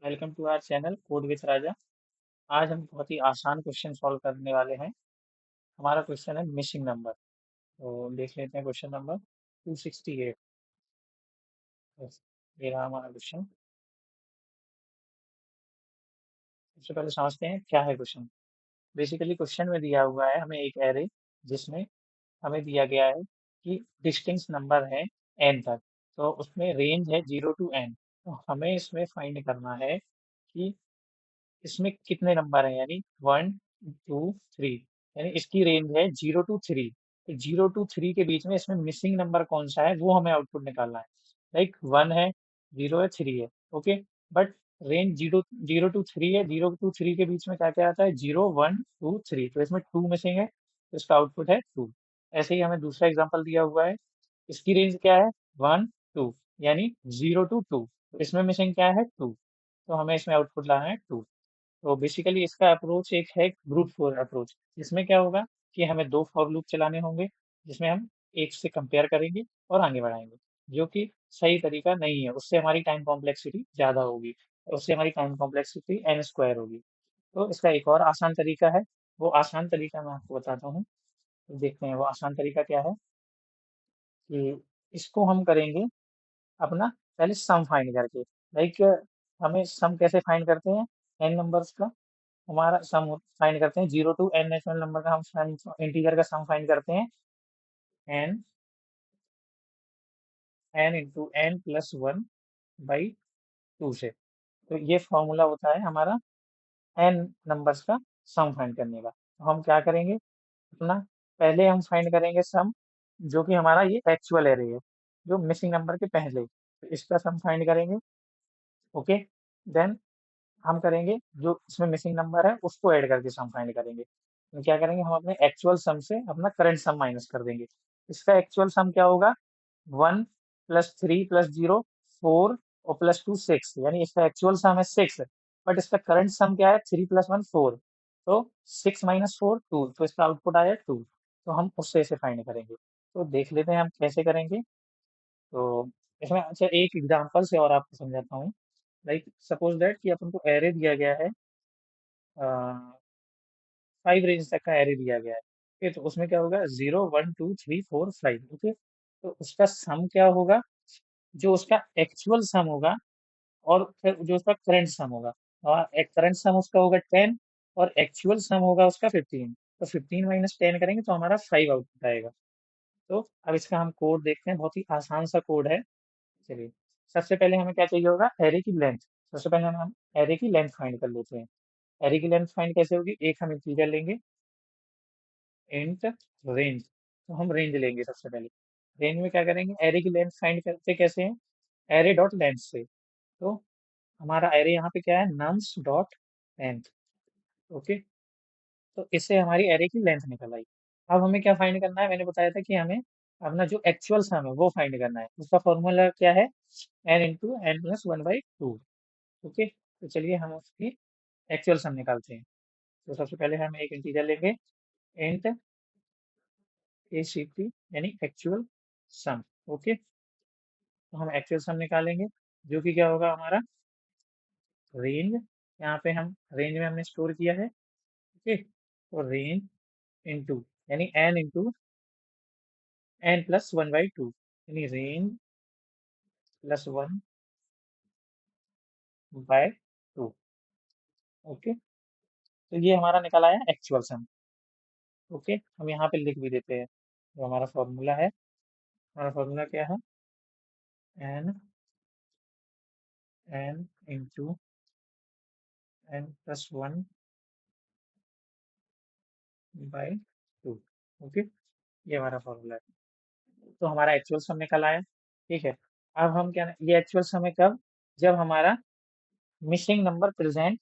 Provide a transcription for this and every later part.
Welcome to our channel code with Raja. आज हम बहुत ही आसान क्वेश्चन सॉल्व करने वाले हैं। हमारा क्वेश्चन है मिसिंग नंबर। तो देख लेते हैं क्वेश्चन नंबर 268। बस, ये रहा हमारा क्वेश्चन। सबसे पहले समझते हैं क्या है क्वेश्चन। बेसिकली क्वेश्चन में दिया हुआ है हमें एक एरे, जिसमें हमें दिया गया है कि डिस्टिंक्ट नंबर है एन तक। तो उसमें रेंज है 0 to n। तो हमें इसमें फाइंड करना है कि इसमें कितने नंबर हैं, यानी 1 2 3। यानी इसकी रेंज है 0 to 3। तो 0 to 3 के बीच में इसमें मिसिंग नंबर कौन सा है वो हमें आउटपुट निकालना है। लाइक 1 है, 0 है, 3 है। ओके, बट रेंज 0 0 to 3 है। 0 to 3 के बीच में क्या क्या आता है? 0 1 2 3। तो इसमें 2 मिसिंग है, तो इसका आउटपुट है 2। ऐसे ही हमें दूसरा एग्जांपल दिया हुआ है। इसकी रेंज क्या है? 1 2, यानी 0 to 2। तो इसमें मिसिंग क्या है? 2। तो हमें इसमें आउटपुट लाना है 2। तो बेसिकली इसका अप्रोच एक है ब्रूट फोर्स अप्रोच। इसमें क्या होगा कि हमें दो फॉर लूप चलाने होंगे, जिसमें हम एक से कंपेयर करेंगे और आगे बढ़ाएंगे, जो कि सही तरीका नहीं है। उससे हमारी टाइम कॉम्प्लेक्सिटी ज़्यादा होगी, उससे हमारी टाइम कॉम्प्लेक्सिटी एन स्क्वायर होगी। तो इसका एक और आसान तरीका है। वो आसान तरीका मैं आपको बताता हूँ। देखते हैं वो आसान तरीका क्या है। कि इसको हम करेंगे अपना पहले सम फाइंड करके। लाइक हमें सम कैसे फाइंड करते हैं? एन नंबर्स का हमारा सम फाइंड करते हैं। 0 to n नेचुरल नंबर का हम सम, इंटीजर का सम फाइंड करते हैं। N n into n plus 1/2 से। तो ये फॉर्मूला होता है हमारा एन नंबर्स का सम फाइंड करने का। तो हम क्या करेंगे अपना, पहले हम फाइंड करेंगे सम, जो कि हमारा ये एक्चुअल एरे है, जो मिसिंग नंबर के पहले। तो इसका सम फाइंड करेंगे। ओके, देन हम करेंगे जो इसमें मिसिंग नंबर है उसको ऐड करके सम फाइंड करेंगे। तो क्या करेंगे, हम अपने एक्चुअल सम से अपना करंट सम माइनस कर देंगे। इसका एक्चुअल सम क्या होगा? 1 + 3 + 0 4 और +2 6, यानी इसका एक्चुअल सम है 6। बट इसका करंट सम क्या है? 3 + 1 4। तो 6 - 4 2। तो इसका आउटपुट आया 2। तो हम उससे इसे फाइंड करेंगे। तो देख लेते हैं हम कैसे करेंगे। तो इसमें अच्छा एक एग्जांपल से और आपको समझाता हूँ। लाइक सपोज दैट कि अपन को एरे दिया गया है, 5 रेंज तक का एरे दिया गया है। ओके, तो उसमें क्या होगा? 0 1 2 3 4 5। ओके, तो उसका सम क्या होगा? जो उसका एक्चुअल सम होगा और फिर जो उसका करंट सम होगा। और एक करंट सम उसका होगा 10 और एक्चुअल सम होगा उसका 15। तो 15 - 10 करेंगे तो हमारा 5 आउटपुट आएगा। तो अब इसका हम कोड देखते हैं, बहुत ही आसान सा कोड है। चलिए, सबसे पहले हमें क्या चाहिए होगा? एरे की लेंथ। सबसे पहले हम एरे की लेंथ फाइंड कर लेते हैं। एरे की लेंथ फाइंड कैसे होगी? एक हम इंटीजर लेंगे, इंट रेंज। तो हम रेंज लेंगे सबसे पहले। रेंज में क्या करेंगे? एरे की लेंथ फाइंड करते कैसे हैं? एरे डॉट लेंथ से। तो हमारा एरे यहाँ पे क्या है? Nums dot length. ओके, तो इससे हमारी एरे की लेंथ निकल आई। अब हमें क्या फाइंड करना है? मैंने बताया था कि हमें अपना जो एक्चुअल सम है वो फाइंड करना है। उसका फॉर्मूला क्या है? n × n + 1/2। ओके, तो चलिए हम उसकी एक्चुअल सम निकालते हैं। तो सबसे पहले हम एक इंटीजर लेंगे, इंट ACT, यानी एक्चुअल सम। ओके, तो हम एक्चुअल सम निकालेंगे, जो कि क्या होगा हमारा? रेंज। यहाँ पे हम रेंज में हमने स्टोर किया है। ओके, तो रेंज इंटू, यानी एन इंटू एन प्लस 1/2, यानी रेंज +1/2। ओके, तो ये हमारा निकल आया एक्चुअल सम। ओके, हम यहाँ पे लिख भी देते हैं जो हमारा फॉर्मूला है। हमारा फॉर्मूला क्या है? N into n + 1/2। ओके, ये हमारा फॉर्मूला है। तो हमारा एक्चुअल सम निकल आया। ठीक है, अब हम क्या, ये एक्चुअल सम है कब? जब हमारा मिसिंग नंबर प्रेजेंट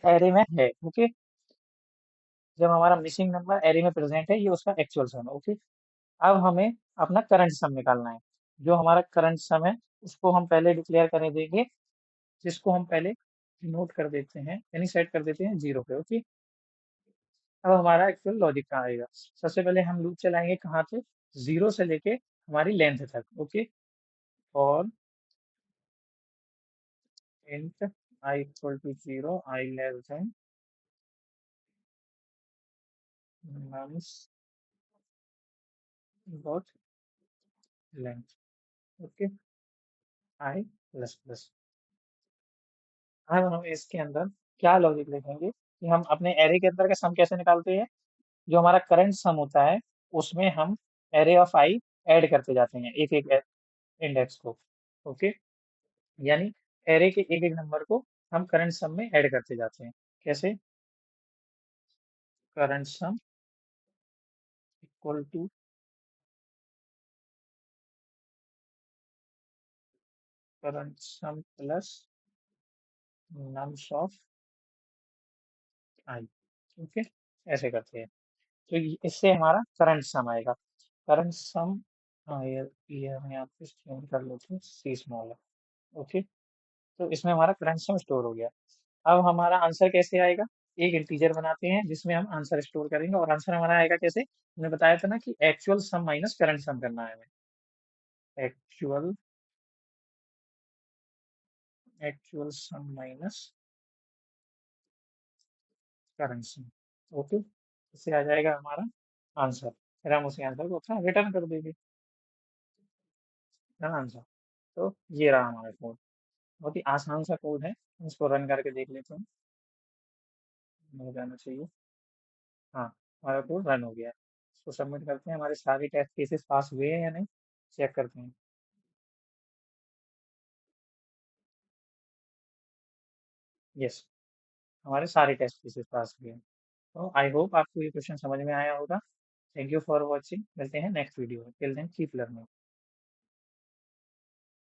एरे में है। ओके, जब हमारा मिसिंग नंबर एरे में प्रेजेंट है, ये उसका एक्चुअल सम है। ओके, अब हमें अपना करंट सम निकालना है। जो हमारा करंट सम है उसको हम पहले डिक्लेयर कर देंगे, जिसको हम पहले नोट कर देते हैं, यानी सेट कर देते हैं 0 पे। ओके, अब हमारा एक्चुअल लॉजिक कहाँ आएगा? सबसे पहले हम लूप चलाएंगे कहाँ से? 0 से लेके हमारी लेंथ तक। ओके, और int I equal to 0, I less than nums dot length. Okay, I plus plus. अब हम इसके अंदर क्या लॉजिक लिखेंगे कि हम अपने एरे के अंदर का सम कैसे निकालते हैं। जो हमारा करंट सम होता है उसमें हम एरे ऑफ आई ऐड करते जाते हैं एक एक इंडेक्स को। ओके, यानी एरे के एक एक नंबर को हम करंट सम में ऐड करते जाते हैं। कैसे? Current sum equal to current sum plus nums of I. Okay, ऐसे करते हैं। तो इससे हमारा करंट सम आएगा। करंट सम, हाँ ये हम यहाँ पे चेंज कर लेते हैं, सी स्मॉल है। ओके, तो इसमें हमारा करंट सम स्टोर हो गया। अब हमारा आंसर कैसे आएगा? एक इंटीजर बनाते हैं जिसमें हम आंसर स्टोर करेंगे, और आंसर हमारा आएगा कैसे? हमने बताया था ना कि एक्चुअल सम माइनस करंट सम करना है हमें। एक्चुअल एक्चुअल सम माइनस करंट सम। ओके, इससे आ जाएगा हमारा आंसर। फिर हम उसी आंसर को अपना रिटर्न कर देंगे। है ना आंसर? तो ये रहा हमारा कोड। बहुत ही आसान सा कोड है, इसको रन करके देख लेते हैं। हो जाना चाहिए। हाँ, हमारा कोड रन हो गया है। इसको सबमिट करते हैं। हमारे सारे टेस्ट केसेस पास हुए हैं या नहीं, चेक करते हैं। यस, हमारे सारे टेस्ट केसेस पास हुए हैं। तो आई होप आपको ये क्वेश्चन समझ में आया होगा। Thank you for watching. मिलते हैं नेक्स्ट वीडियो में। Till then keep learning.